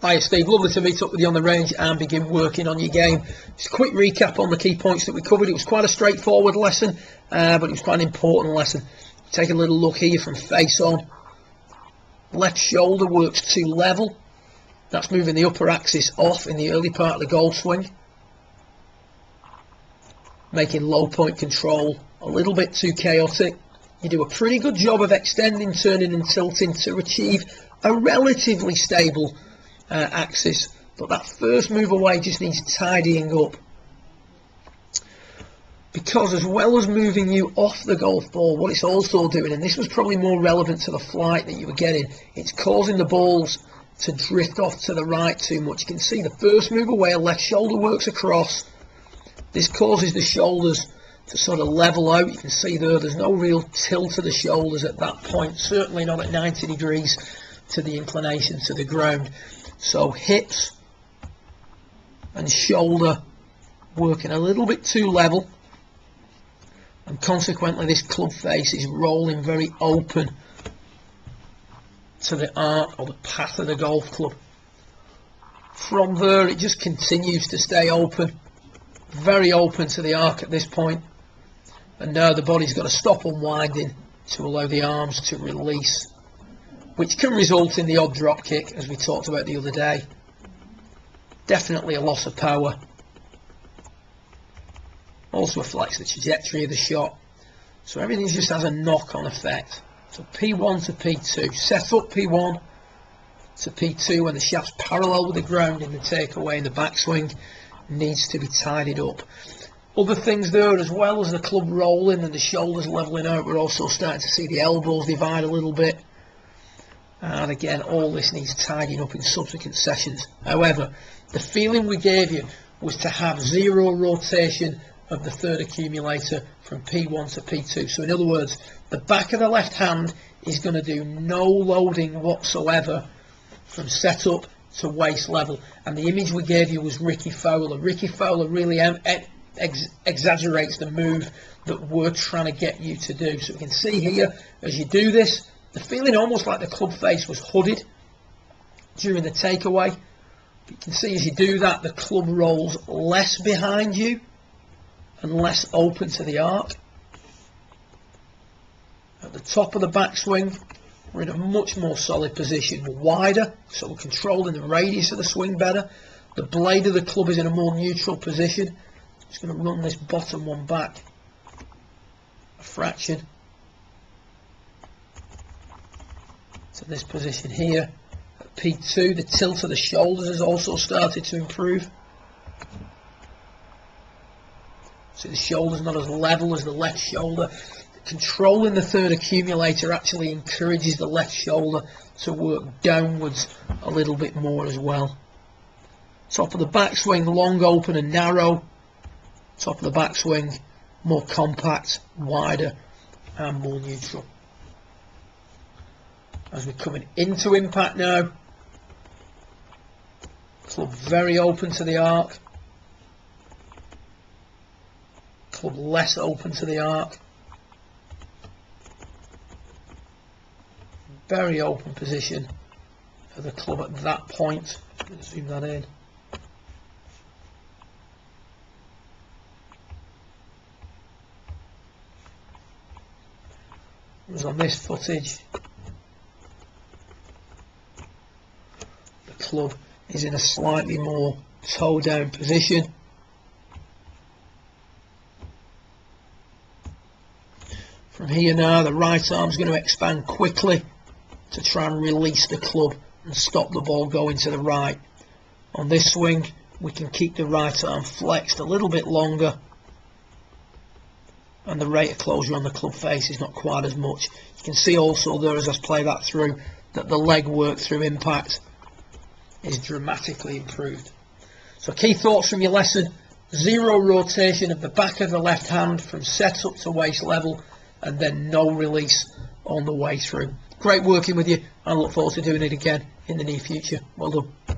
Hiya Steve, lovely to meet up with you on the range and begin working on your game. Just a quick recap on the key points that we covered. It was quite a straightforward lesson, but it was quite an important lesson. Take a little look here from face on. Left shoulder works to level. That's moving the upper axis off in the early part of the golf swing, making low point control a little bit too chaotic. You do a pretty good job of extending, turning and tilting to achieve a relatively stable axis, but that first move away just needs tidying up, because as well as moving you off the golf ball, what it's also doing, and this was probably more relevant to the flight that you were getting, it's causing the balls to drift off to the right too much. You can see the first move away, a left shoulder works across. This causes the shoulders to sort of level out. You can see there's no real tilt of the shoulders at that point, certainly not at 90 degrees to the inclination to the ground. So hips and shoulder working a little bit too level, and consequently this club face is rolling very open to the arc or the path of the golf club. From there it just continues to stay open, very open to the arc at this point, and now the body's got to stop unwinding to allow the arms to release, which can result in the odd drop kick, as we talked about the other day. Definitely a loss of power. Also affects the trajectory of the shot. So everything just has a knock-on effect. So P1 to P2. Set up P1 to P2 when the shaft's parallel with the ground in the takeaway and the backswing needs to be tidied up. Other things there, as well as the club rolling and the shoulders leveling out, we're also starting to see the elbows divide a little bit. And again, all this needs tidying up in subsequent sessions. However, the feeling we gave you was to have zero rotation of the third accumulator from P1 to P2. So in other words, the back of the left hand is going to do no loading whatsoever from setup to waist level. And the image we gave you was Rickie Fowler. Rickie Fowler really exaggerates the move that we're trying to get you to do. So you can see here, as you do this, the feeling almost like the club face was hooded during the takeaway. You can see as you do that, the club rolls less behind you and less open to the arc. At the top of the backswing, we're in a much more solid position, wider, so we're controlling the radius of the swing better. The blade of the club is in a more neutral position. Just going to run this bottom one back a fraction to this position here. At P2, the tilt of the shoulders has also started to improve. So the shoulder's not as level as the left shoulder. Controlling the third accumulator actually encourages the left shoulder to work downwards a little bit more as well. Top of the backswing, long, open and narrow. Top of the backswing, more compact, wider and more neutral. As we're coming into impact now, club very open to the arc, club less open to the arc, very open position for the club at that point. Let's zoom that in. As on this footage, the club is in a slightly more toe down position. From here now, the right arm is going to expand quickly to try and release the club and stop the ball going to the right. On this swing, we can keep the right arm flexed a little bit longer, and the rate of closure on the club face is not quite as much. You can see also there, as I play that through, that the leg work through impact is dramatically improved. So key thoughts from your lesson: zero rotation of the back of the left hand from setup to waist level, and then no release on the way through. Great working with you. I look forward to doing it again in the near future. Well done.